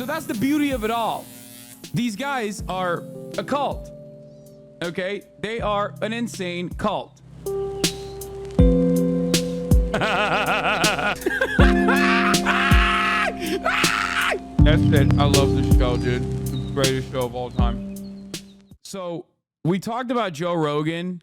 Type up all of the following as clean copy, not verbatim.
So that's the beauty of it all. These guys are a cult. Okay? They are an insane cult. That's it. I love this show, dude. It's the greatest show of all time. So we talked about Joe Rogan.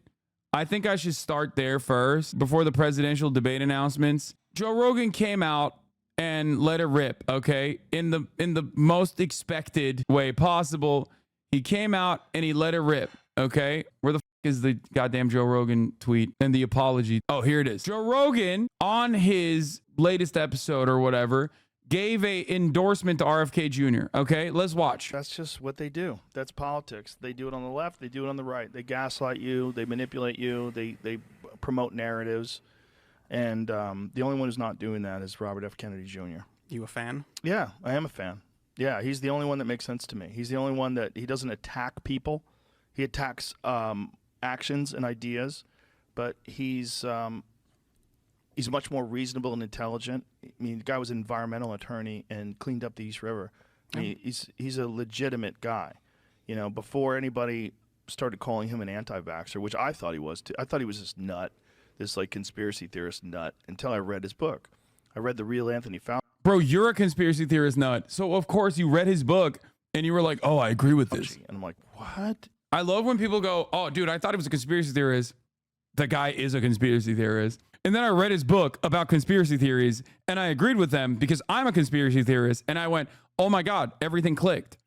I think I should start there first before the presidential debate announcements. Joe Rogan came out and let it rip, okay? In the most expected way possible. He came out and he let it rip, okay? Where the f is the goddamn Joe Rogan tweet and the apology? Oh, here it is. Joe Rogan, on his latest episode or whatever, gave a endorsement to RFK Jr. Okay, let's watch. That's just what they do. That's politics. They do it on the left. They do it on the right. They gaslight you. They manipulate you. They promote narratives. And the only one who's not doing that is Robert F. Kennedy Jr. You a fan? Yeah, I am a fan. Yeah, he's the only one that makes sense to me. He's the only one that he doesn't attack people. He attacks actions and ideas, but he's much more reasonable and intelligent. I mean, the guy was an environmental attorney and cleaned up the East River. I mean, he's a legitimate guy. You know, before anybody started calling him an anti-vaxxer, which I thought he was too. I thought he was this nut, this like conspiracy theorist nut, until I read his book. I read The Real Anthony Fauci. Bro, you're a conspiracy theorist nut. So of course you read his book and you were like, oh, I agree with this. And I'm like, what? I love when people go, oh, dude, I thought he was a conspiracy theorist. The guy is a conspiracy theorist. And then I read his book about conspiracy theories and I agreed with them because I'm a conspiracy theorist. And I went, oh my God, everything clicked.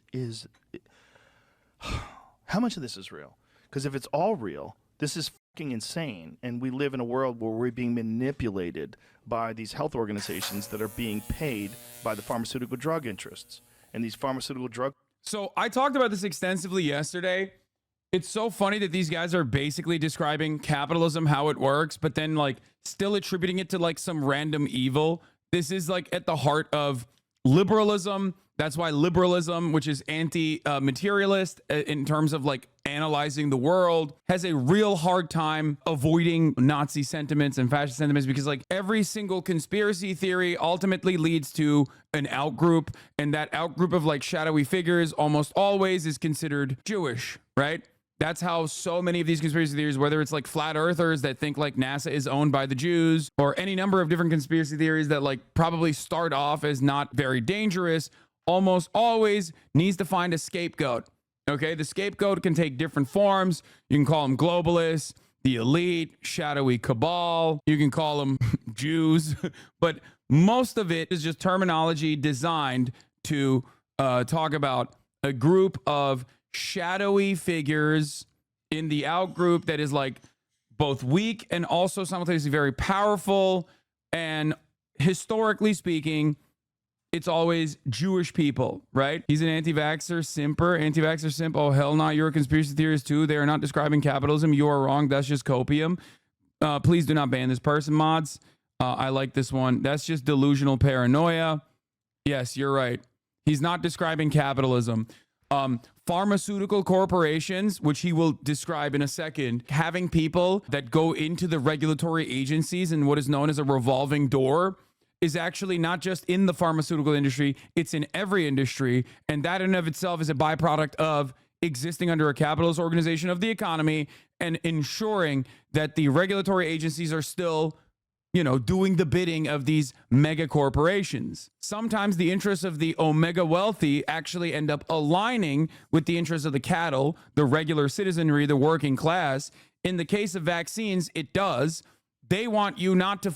How much of this is real? Because if it's all real, this is fucking insane. And we live in a world where we're being manipulated by these health organizations that are being paid by the pharmaceutical drug interests. And these pharmaceutical drug... So I talked about this extensively yesterday. It's so funny that these guys are basically describing capitalism, how it works, but then like still attributing it to like some random evil. This is like at the heart of liberalism. That's why liberalism, which is anti-materialist in terms of like analyzing the world, has a real hard time avoiding Nazi sentiments and fascist sentiments because like every single conspiracy theory ultimately leads to an outgroup, and that outgroup of like shadowy figures almost always is considered Jewish, right? That's how so many of these conspiracy theories, whether it's like flat earthers that think like NASA is owned by the Jews, or any number of different conspiracy theories that like probably start off as not very dangerous, almost always needs to find a scapegoat. Okay, the scapegoat can take different forms. You can call them globalists, the elite, shadowy cabal. You can call them Jews, but most of it is just terminology designed to talk about a group of shadowy figures in the outgroup that is like both weak and also simultaneously very powerful. And historically speaking, it's always Jewish people, right? He's an anti-vaxxer simp. Oh, hell no, you're a conspiracy theorist too. They are not describing capitalism. You are wrong. That's just copium. Please do not ban this person, mods. I like this one. That's just delusional paranoia. Yes, you're right. He's not describing capitalism. Pharmaceutical corporations, which he will describe in a second, having people that go into the regulatory agencies in what is known as a revolving door is actually not just in the pharmaceutical industry, it's in every industry. And that in and of itself is a byproduct of existing under a capitalist organization of the economy and ensuring that the regulatory agencies are still, you know, doing the bidding of these mega corporations. Sometimes the interests of the omega wealthy actually end up aligning with the interests of the cattle, the regular citizenry, the working class. In the case of vaccines, it does. They want you not to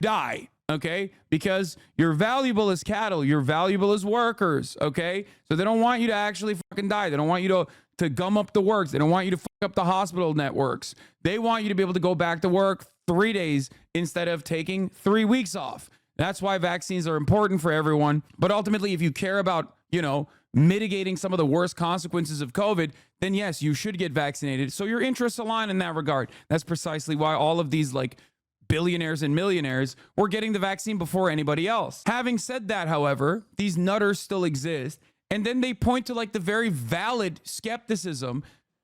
die. Okay, because you're valuable as cattle, you're valuable as workers. Okay, so they don't want you to actually fucking die. They don't want you to gum up the works. They don't want you to fuck up the hospital networks. They want you to be able to go back to work 3 days instead of taking 3 weeks off. That's why vaccines are important for everyone. But ultimately, if you care about, you know, mitigating some of the worst consequences of COVID, then yes, you should get vaccinated. So your interests align in that regard. That's precisely why all of these like billionaires and millionaires were getting the vaccine before anybody else. Having said that, however, these nutters still exist. And then they point to like the very valid skepticism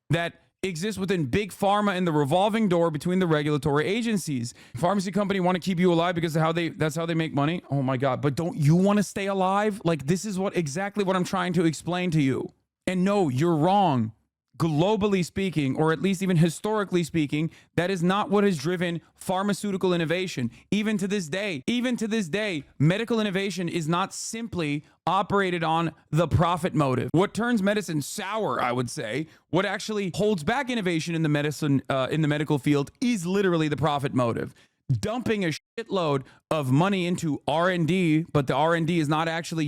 that exists within big pharma and the revolving door between the regulatory agencies. Pharmacy company want to keep you alive because of that's how they make money. Oh my God. But don't you want to stay alive? Like, this is exactly what I'm trying to explain to you. And no, you're wrong. Globally speaking, or at least even historically speaking, that is not what has driven pharmaceutical innovation. Even to this day, medical innovation is not simply operated on the profit motive. What turns medicine sour, I would say, what actually holds back innovation in the medical field is literally the profit motive. Dumping a shitload of money into R&D, but the R&D is not actually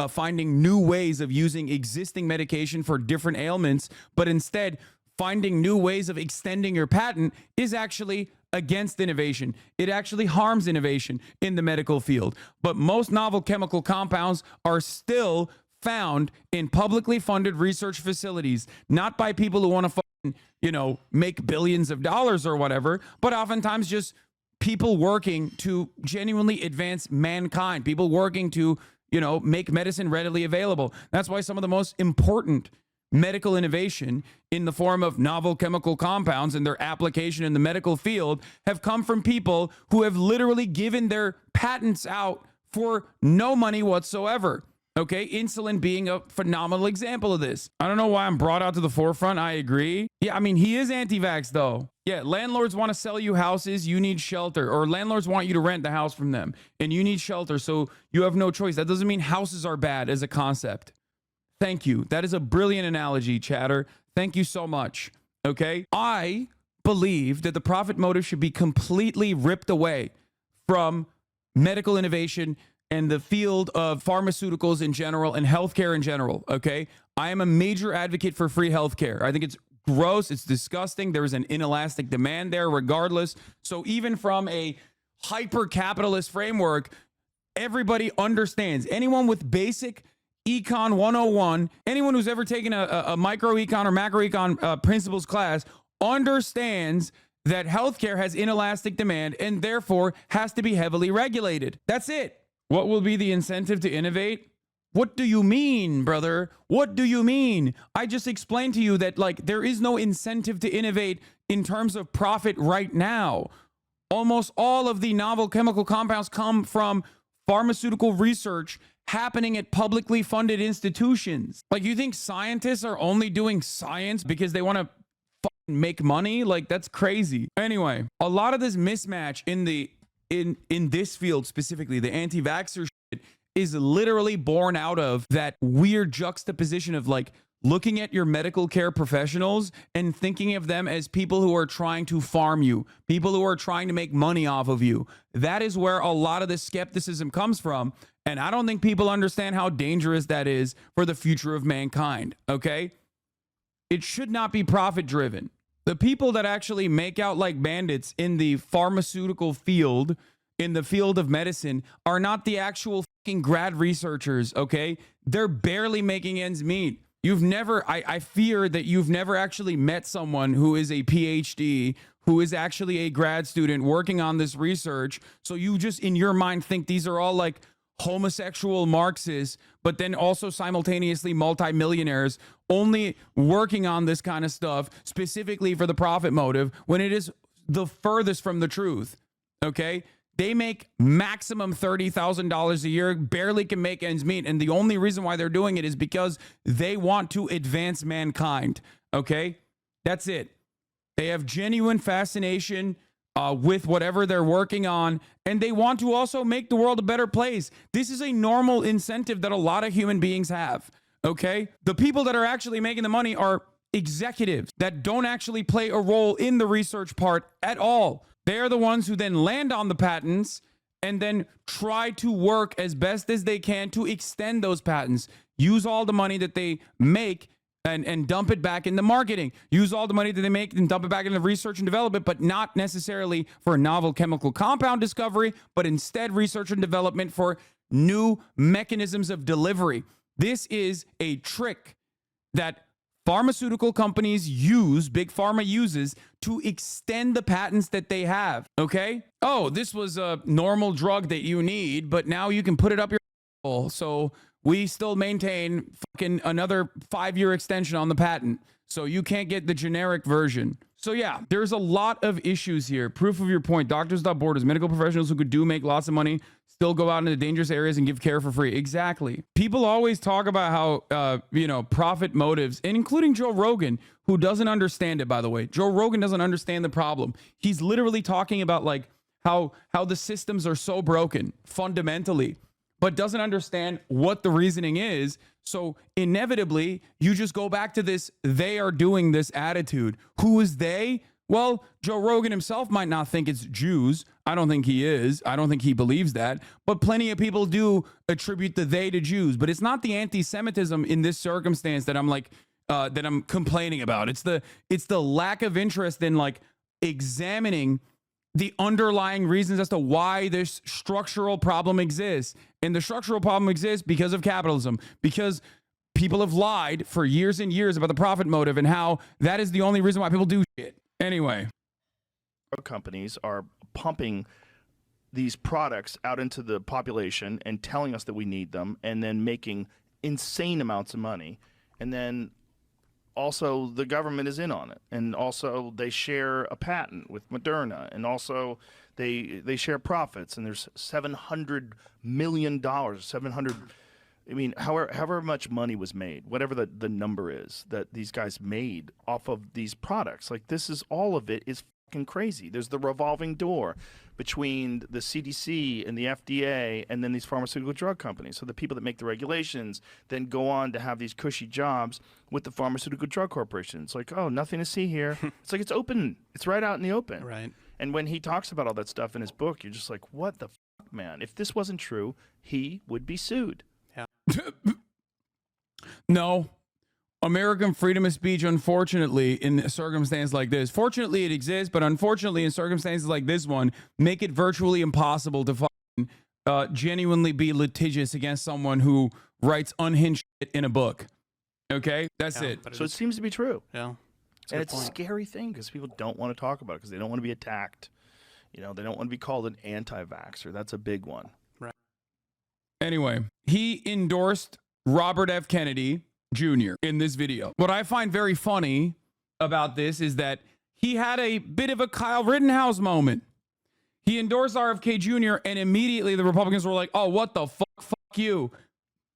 finding new ways of using existing medication for different ailments, but instead finding new ways of extending your patent is actually against innovation. It actually harms innovation in the medical field. But most novel chemical compounds are still found in publicly funded research facilities, not by people who want to make billions of dollars or whatever, but oftentimes just people working to genuinely advance mankind, people working to, make medicine readily available. That's why some of the most important medical innovation in the form of novel chemical compounds and their application in the medical field have come from people who have literally given their patents out for no money whatsoever. Okay, insulin being a phenomenal example of this. I don't know why I'm brought out to the forefront. I agree. Yeah, I mean, he is anti-vax though. Yeah, landlords want to sell you houses, you need shelter. Or landlords want you to rent the house from them and you need shelter, so you have no choice. That doesn't mean houses are bad as a concept. Thank you. That is a brilliant analogy, chatter. Thank you so much. Okay, I believe that the profit motive should be completely ripped away from medical innovation and the field of pharmaceuticals in general and healthcare in general, okay? I am a major advocate for free healthcare. I think it's gross, it's disgusting. There is an inelastic demand there regardless. So even from a hyper-capitalist framework, everybody understands. Anyone with basic Econ 101, anyone who's ever taken a micro-econ or macro-econ principles class understands that healthcare has inelastic demand and therefore has to be heavily regulated. That's it. What will be the incentive to innovate? What do you mean, brother? What do you mean? I just explained to you that there is no incentive to innovate in terms of profit right now. Almost all of the novel chemical compounds come from pharmaceutical research happening at publicly funded institutions. You think scientists are only doing science because they want to make money? That's crazy. Anyway, a lot of this mismatch in this field specifically, the anti-vaxxer shit, is literally born out of that weird juxtaposition of looking at your medical care professionals and thinking of them as people who are trying to farm you, people who are trying to make money off of you. That is where a lot of the skepticism comes from. And I don't think people understand how dangerous that is for the future of mankind. Okay? It should not be profit driven. The people that actually make out like bandits in the pharmaceutical field, in the field of medicine, are not the actual fucking grad researchers, okay? They're barely making ends meet. I fear that you've never actually met someone who is a PhD, who is actually a grad student working on this research. So you just, in your mind, think these are all homosexual Marxists, but then also simultaneously multimillionaires only working on this kind of stuff specifically for the profit motive, when it is the furthest from the truth. Okay? They make maximum $30,000 a year, barely can make ends meet. And the only reason why they're doing it is because they want to advance mankind. Okay? That's it. They have genuine fascination with whatever they're working on, and they want to also make the world a better place. This is a normal incentive that a lot of human beings have, okay? The people that are actually making the money are executives that don't actually play a role in the research part at all. They are the ones who then land on the patents and then try to work as best as they can to extend those patents. Use all the money that they make and dump it back into marketing. Use all the money that they make and dump it back into research and development, but not necessarily for novel chemical compound discovery, but instead research and development for new mechanisms of delivery. This is a trick that pharmaceutical companies use, big pharma uses, to extend the patents that they have, okay? Oh, this was a normal drug that you need, but now you can put it up your asshole. So we still maintain fucking another 5-year extension on the patent. So you can't get the generic version. So yeah, there's a lot of issues here. Proof of your point. Doctors without borders, medical professionals who could make lots of money, still go out into dangerous areas and give care for free. Exactly. People always talk about how, profit motives, and including Joe Rogan, who doesn't understand it, by the way. Joe Rogan doesn't understand the problem. He's literally talking about like how the systems are so broken fundamentally, but doesn't understand what the reasoning is. So inevitably, you just go back to this, they are doing this attitude. Who is they? Well, Joe Rogan himself might not think it's Jews. I don't think he is. I don't think he believes that. But plenty of people do attribute the they to Jews. But it's not the anti-Semitism in this circumstance that I'm like, that I'm complaining about. It's the lack of interest in like examining the underlying reasons as to why this structural problem exists. And the structural problem exists because of capitalism, because people have lied for years and years about the profit motive and how that is the only reason why people do shit. Anyway. Companies are pumping these products out into the population and telling us that we need them and then making insane amounts of money. And then also the government is in on it, and also they share a patent with Moderna, and also they share profits, and there's $700 million, however much money was made, whatever the number is that these guys made off of these products. Like, this is, all of it is fucking crazy. There's the revolving door between the CDC and the FDA and then these pharmaceutical drug companies. So the people that make the regulations then go on to have these cushy jobs with the pharmaceutical drug corporations. Like, oh, nothing to see here. It's like, it's open. It's right out in the open. Right. And when he talks about all that stuff in his book, you're just like, what the fuck, man? If this wasn't true, he would be sued. No. American freedom of speech, unfortunately, in a circumstance like this, fortunately it exists, but unfortunately in circumstances like this one, make it virtually impossible to genuinely be litigious against someone who writes unhinged shit in a book. Okay? That's it. So it seems to be true. Yeah. And it's a scary thing because people don't want to talk about it because they don't want to be attacked. You know, they don't want to be called an anti-vaxxer. That's a big one. Right. Anyway, he endorsed Robert F. Kennedy Jr. in this video. What I find very funny about this is that he had a bit of a Kyle Rittenhouse moment. He endorsed RFK Jr. and immediately the Republicans were like, oh, what the fuck? Fuck you.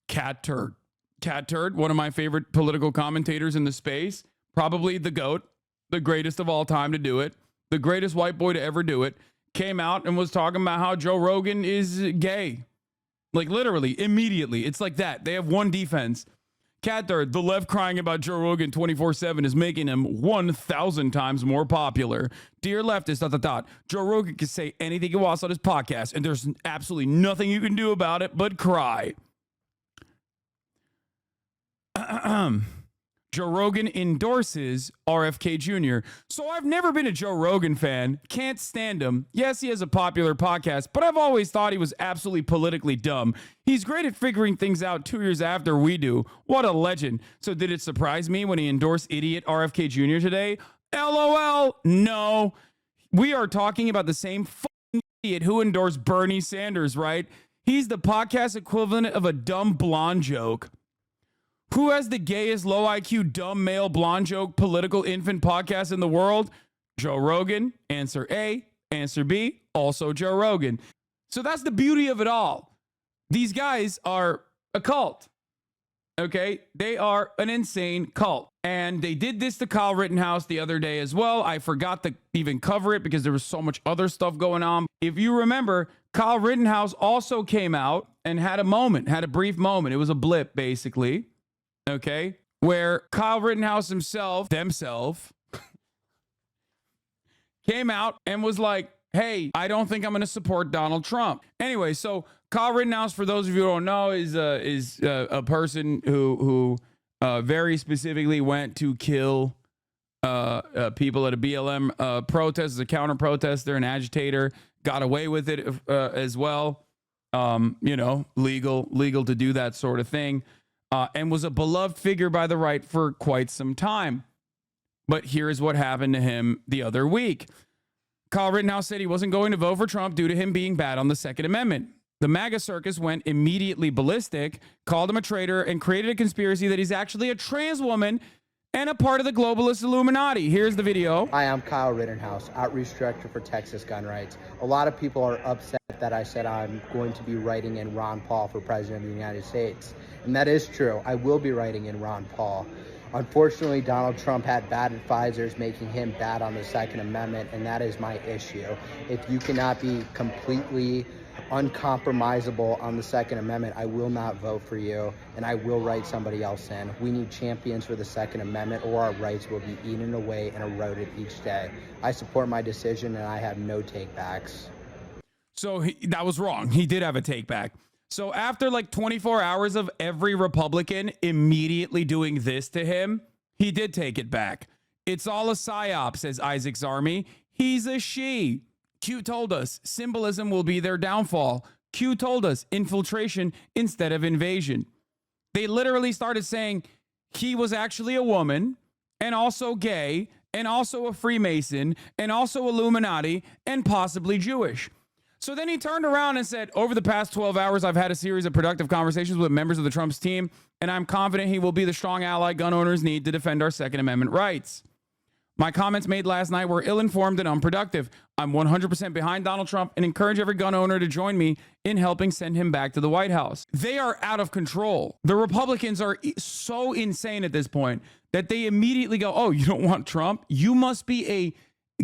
Cat turd. Cat turd, one of my favorite political commentators in the space. Probably the GOAT, the greatest of all time to do it. The greatest white boy to ever do it. Came out and was talking about how Joe Rogan is gay. Like literally, immediately. It's like that. They have one defense. Cat third, the left crying about Joe Rogan 24/7 is making him 1,000 times more popular. Dear leftist, ... Joe Rogan can say anything he wants on his podcast, and there's absolutely nothing you can do about it but cry. Joe Rogan endorses RFK Jr. So I've never been a Joe Rogan fan. Can't stand him. Yes, he has a popular podcast, but I've always thought he was absolutely politically dumb. He's great at figuring things out 2 years after we do. What a legend. So did it surprise me when he endorsed idiot RFK Jr. today? LOL. No. We are talking about the same fucking idiot who endorsed Bernie Sanders, right? He's the podcast equivalent of a dumb blonde joke. Who has the gayest low IQ dumb male blonde joke political infant podcast in the world? Joe Rogan. Answer A. Answer B. Also Joe Rogan. So that's the beauty of it all. These guys are a cult. Okay? They are an insane cult. And they did this to Kyle Rittenhouse the other day as well. I forgot to even cover it because there was so much other stuff going on. If you remember, Kyle Rittenhouse also came out and had a brief moment. It was a blip, basically. Okay, where Kyle Rittenhouse himself came out and was like, hey, I don't think I'm going to support Donald Trump. Anyway, so Kyle Rittenhouse, for those of you who don't know, is a person who very specifically went to kill people at a BLM protest, as a counter protester, an agitator, got away with it as well. Legal to do that sort of thing. And was a beloved figure by the right for quite some time. But here's what happened to him the other week. Kyle Rittenhouse said he wasn't going to vote for Trump due to him being bad on the Second Amendment. The MAGA circus went immediately ballistic, called him a traitor, and created a conspiracy that he's actually a trans woman and a part of the globalist Illuminati. Here's the video. Hi, I'm Kyle Rittenhouse, Outreach Director for Texas Gun Rights. A lot of people are upset that I said I'm going to be writing in Ron Paul for President of the United States. And that is true. I will be writing in Ron Paul. Unfortunately, Donald Trump had bad advisors making him bad on the Second Amendment, and that is my issue. If you cannot be completely uncompromisable on the Second Amendment, I will not vote for you, and I will write somebody else in. We need champions for the Second Amendment, or our rights will be eaten away and eroded each day. I support my decision, and I have no takebacks. So that was wrong. He did have a take back. So after like 24 hours of every Republican immediately doing this to him, he did take it back. It's all a psyop, says Isaac's Army. He's a she. Q told us symbolism will be their downfall. Q told us infiltration instead of invasion. They literally started saying he was actually a woman and also gay and also a Freemason and also Illuminati and possibly Jewish. So then he turned around and said, over the past 12 hours, I've had a series of productive conversations with members of the Trump's team, and I'm confident he will be the strong ally gun owners need to defend our Second Amendment rights. My comments made last night were ill-informed and unproductive. I'm 100% behind Donald Trump and encourage every gun owner to join me in helping send him back to the White House. They are out of control. The Republicans are so insane at this point that they immediately go, oh, you don't want Trump? You must be a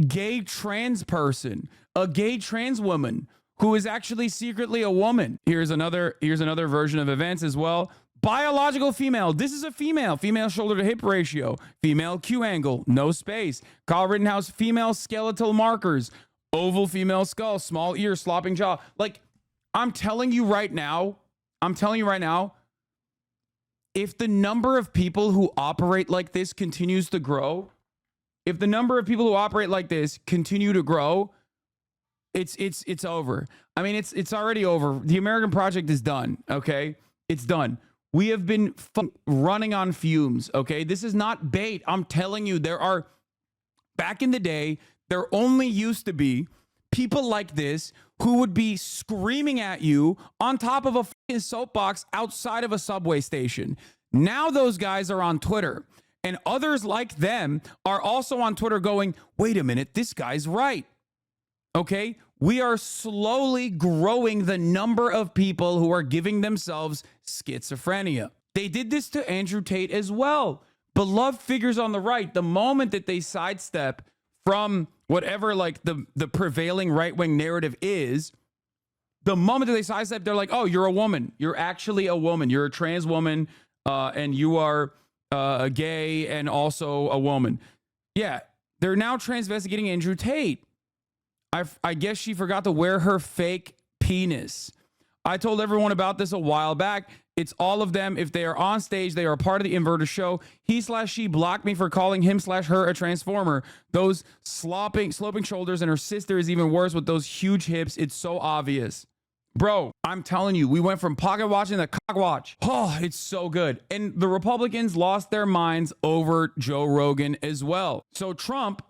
gay trans person, a gay trans woman who is actually secretly a woman. Here's another version of events as well. Biological female. This is a female. Female shoulder to hip ratio. Female Q angle. No space. Kyle Rittenhouse. Female skeletal markers. Oval female skull. Small ear. Slopping jaw. Like, I'm telling you right now, if the number of people who operate like this continues to grow, if the number of people who operate like this continue to grow, it's over. I mean, it's already over. The American project is done. Okay, it's done. We have been running on fumes. Okay, this is not bait. I'm telling you, back in the day, there only used to be people like this who would be screaming at you on top of a fucking soapbox outside of a subway station. Now those guys are on Twitter, and others like them are also on Twitter going, wait a minute, this guy's right. Okay, we are slowly growing the number of people who are giving themselves schizophrenia. They did this to Andrew Tate as well. Beloved figures on the right, the moment that they sidestep from whatever like the prevailing right-wing narrative is, the moment that they sidestep, they're like, oh, you're a woman. You're actually a woman. You're a trans woman, and you are gay and also a woman. Yeah, they're now transvestigating Andrew Tate. I guess she forgot to wear her fake penis. I told everyone about this a while back. It's all of them. If they are on stage, they are a part of the inverter show. He/she blocked me for calling him/her a transformer. Those sloping shoulders, and her sister is even worse with those huge hips. It's so obvious. Bro, I'm telling you, we went from pocket watching to cock watch. Oh, it's so good. And the Republicans lost their minds over Joe Rogan as well. So Trump,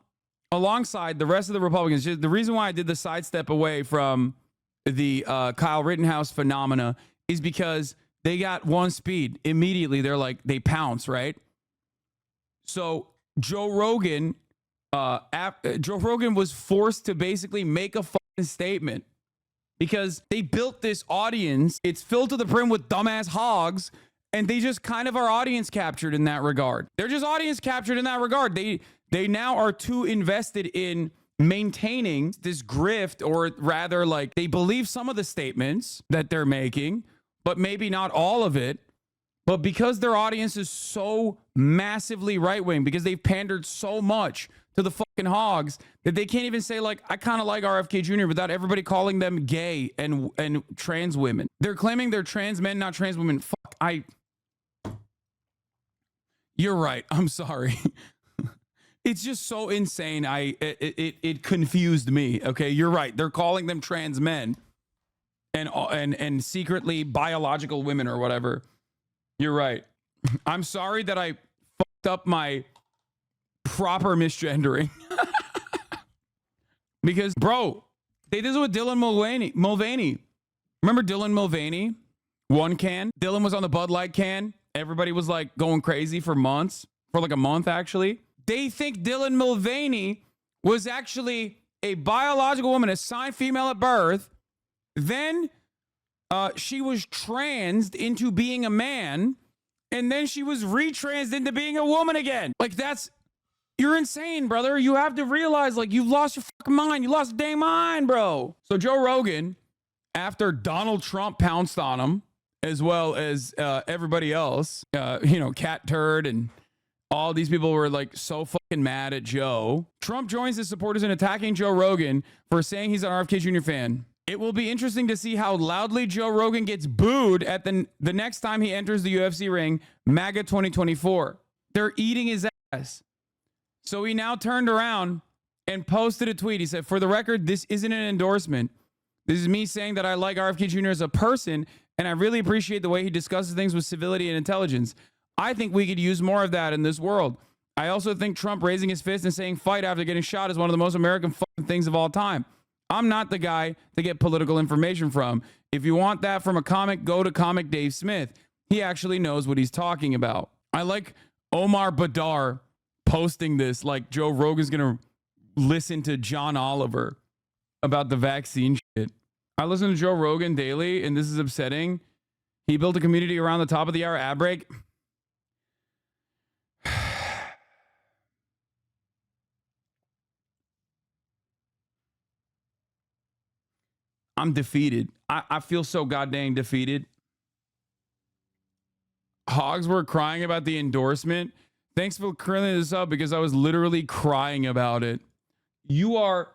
alongside the rest of the Republicans, the reason why I did the sidestep away from the Kyle Rittenhouse phenomena is because they got one speed. Immediately, they pounce, right? So Joe Rogan was forced to basically make a fucking statement because they built this audience. It's filled to the brim with dumbass hogs, and they just kind of are audience captured in that regard. They're just audience captured in that regard. They now are too invested in maintaining this grift, or rather, like, they believe some of the statements that they're making, but maybe not all of it. But because their audience is so massively right-wing, because they've pandered so much to the fucking hogs, that they can't even say, like, I kind of like RFK Jr. without everybody calling them gay and trans women. They're claiming they're trans men, not trans women. You're right. I'm sorry. It's just so insane. It confused me. Okay, you're right. They're calling them trans men and secretly biological women or whatever. You're right. I'm sorry that I fucked up my proper misgendering. Because, bro, they did this with Dylan Mulvaney. Remember Dylan Mulvaney? One can. Dylan was on the Bud Light can. Everybody was like going crazy for months, for like a month actually. They think Dylan Mulvaney was actually a biological woman, assigned female at birth. Then she was transed into being a man, and then she was retransed into being a woman again. Like, you're insane, brother. You have to realize, like, you've lost your fucking mind. You lost your dang mind, bro. So Joe Rogan, after Donald Trump pounced on him, as well as everybody else, Cat Turd and all these people were like so fucking mad at Joe. Trump joins his supporters in attacking Joe Rogan for saying he's an RFK Jr. fan. It will be interesting to see how loudly Joe Rogan gets booed at the next time he enters the UFC ring, MAGA 2024. They're eating his ass. So he now turned around and posted a tweet. He said, for the record, this isn't an endorsement. This is me saying that I like RFK Jr. as a person, and I really appreciate the way he discusses things with civility and intelligence. I think we could use more of that in this world. I also think Trump raising his fist and saying fight after getting shot is one of the most American fucking things of all time. I'm not the guy to get political information from. If you want that from a comic, go to Comic Dave Smith. He actually knows what he's talking about. I like Omar Badar posting this like Joe Rogan's going to listen to John Oliver about the vaccine shit. I listen to Joe Rogan daily, and this is upsetting. He built a community around the top of the hour ad break. I'm defeated. I feel so goddamn defeated. Hogs were crying about the endorsement. Thanks for clearing this up because I was literally crying about it. You are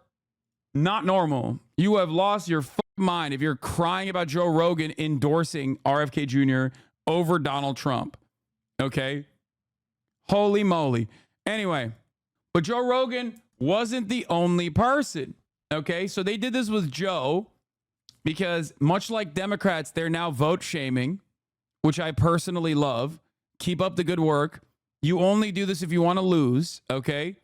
not normal. You have lost your mind if you're crying about Joe Rogan endorsing RFK Jr. over Donald Trump. Okay? Holy moly. Anyway, but Joe Rogan wasn't the only person. Okay? So they did this with Joe because much like Democrats, they're now vote shaming, which I personally love. Keep up the good work. You only do this if you want to lose, okay?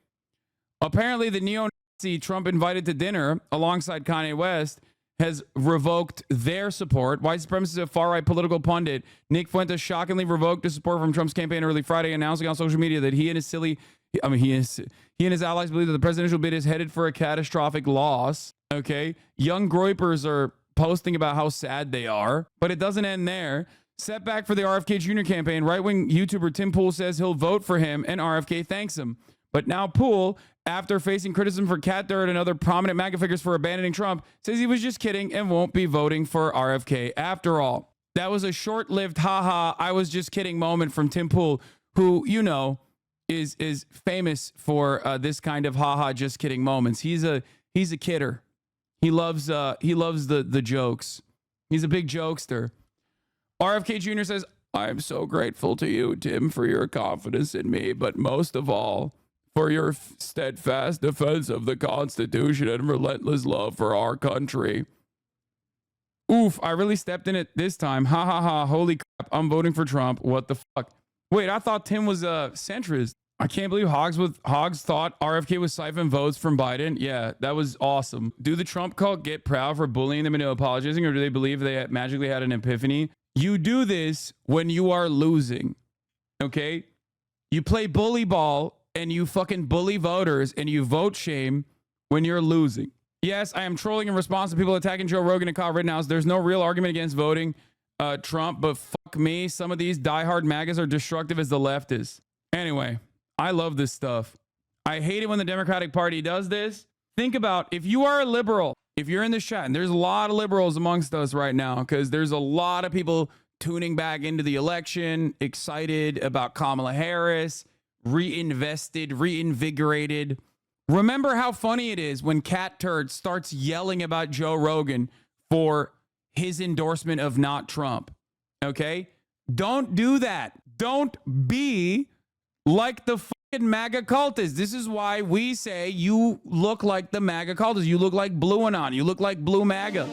Apparently, the neo-Nazi Trump invited to dinner alongside Kanye West has revoked their support. White supremacist and far-right political pundit Nick Fuentes shockingly revoked his support from Trump's campaign early Friday, announcing on social media that he and his allies believe that the presidential bid is headed for a catastrophic loss, okay? Young groypers are posting about how sad they are, but it doesn't end there. Setback for the RFK Jr. campaign. Right-wing YouTuber Tim Pool says he'll vote for him, and RFK thanks him. But now Pool, after facing criticism for Cat Dirt and other prominent MAGA figures for abandoning Trump, says he was just kidding and won't be voting for RFK after all. That was a short-lived haha, I was just kidding moment from Tim Pool, who, you know, is famous for this kind of haha just kidding moments. He's a kidder. He loves the jokes. He's a big jokester. RFK Jr. says, I'm so grateful to you, Tim, for your confidence in me, but most of all, for your steadfast defense of the Constitution and relentless love for our country. Oof, I really stepped in it this time. Ha ha ha, holy crap, I'm voting for Trump. What the fuck? Wait, I thought Tim was a centrist. I can't believe Hogs thought RFK was siphon votes from Biden. Yeah, that was awesome. Do the Trump cult get proud for bullying them into apologizing, or do they believe they magically had an epiphany? You do this when you are losing, okay? You play bully ball and you fucking bully voters and you vote shame when you're losing. Yes, I am trolling in response to people attacking Joe Rogan and Kyle Rittenhouse. There's no real argument against voting Trump, but fuck me, some of these diehard MAGAs are destructive as the left is. Anyway, I love this stuff. I hate it when the Democratic Party does this. Think about if you are a liberal, if you're in the chat, and there's a lot of liberals amongst us right now because there's a lot of people tuning back into the election, excited about Kamala Harris, reinvigorated. Remember how funny it is when Cat Turd starts yelling about Joe Rogan for his endorsement of not Trump. Okay? Don't do that. Don't be like the fucking MAGA cultists. This is why we say you look like the MAGA cultists. You look like Blue Anon. You look like Blue MAGA.